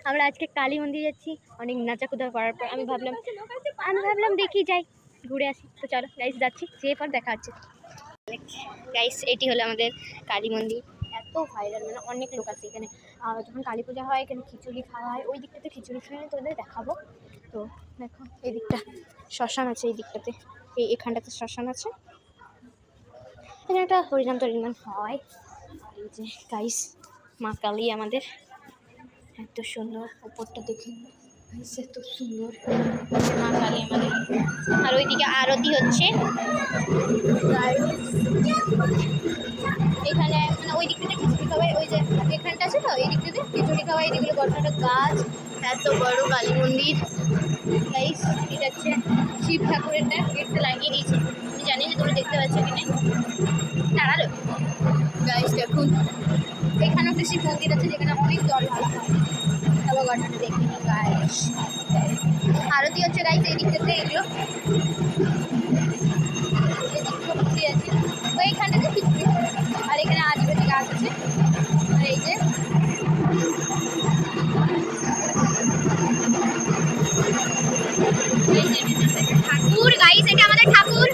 আমরা আজকে কালী মন্দির যাচ্ছি। অনেক নাচাকুদা করার পর আমি ভাবলাম দেখি যাই, ঘুরে আসি। তো চলো গাইস যাচ্ছি, যেয়ে পর দেখা হচ্ছে। গাইস এটি হলো আমাদের কালী মন্দির। এত ভাইরাল, মানে অনেক লোক আছে এখানে। যখন কালী পূজা হয় এখানে খিচুড়ি খাওয়া হয়। ওই দিকটাতে খিচুড়ি খাওয়া তোদের দেখাবো। তো দেখো এই দিকটা শ্মশান আছে, এই দিকটাতে এখানটাতে শ্মশান আছে। এখানে একটা হরিনাম টরিনাম হয়। এই যে গাইস মা কালী আমাদের, এত সুন্দর উপরটা দেখে, এত সুন্দর মা কালী আমাদের। আর ওইদিকে আরতি হচ্ছে এখানে, মানে ওই দিক থেকে খিচুড়ি খাওয়াই, ওই যে এখানটা আছে তো এই দিক থেকে খিচুড়ি খাওয়াই। এদিকে ঘটনাটা গাছ, এত বড় কালী মন্দির। গাইস এটা হচ্ছে শিব ঠাকুরেরটা, গেটটা লাগিয়ে দিয়েছে। আমি জানি না তোমরা দেখতে পাচ্ছ এখানে দাঁড়ালো। গাইস দেখুন এখানে একটা শিব মন্দির আছে যেখানে অনেক জল ঢালা হয়। তারপর ঘটনাটা দেখি গাইস, আরতি হচ্ছে গাইস এই দিক থেকে। এগুলো আছে ওইখানটাতে খিচুড়ি, আর এখানে আদিবাসী গাছ আছে। আর এই যে ঠাকুর, গাইস এটা আমাদের ঠাকুর।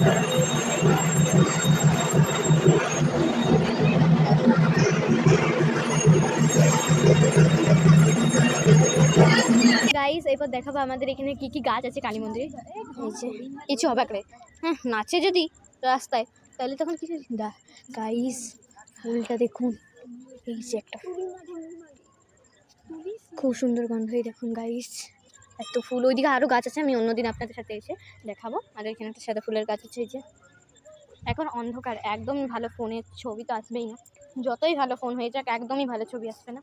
গাইস এরপর দেখাবো আমাদের এখানে কি কি গাছ আছে কালী মন্দিরে। এই যে কিছু অবাক রে, হ্যাঁ নাচে যদি রাস্তায় তাহলে তখন কিছু। গাইস ফুলটা দেখুন, এই যে একটা খুব সুন্দর গন্ধ। এই দেখুন গাইস এত ফুল। ওইদিকে আরও গাছ আছে, আমি অন্যদিন আপনাদের সাথে এসে দেখাবো। আর এখানে একটা সাদা ফুলের গাছ আছে। এই যে এখন অন্ধকার, একদমই ভালো ফোনের ছবি তো আসবেই না। যতই ভালো ফোন হয়ে যাক একদমই ভালো ছবি আসবে না।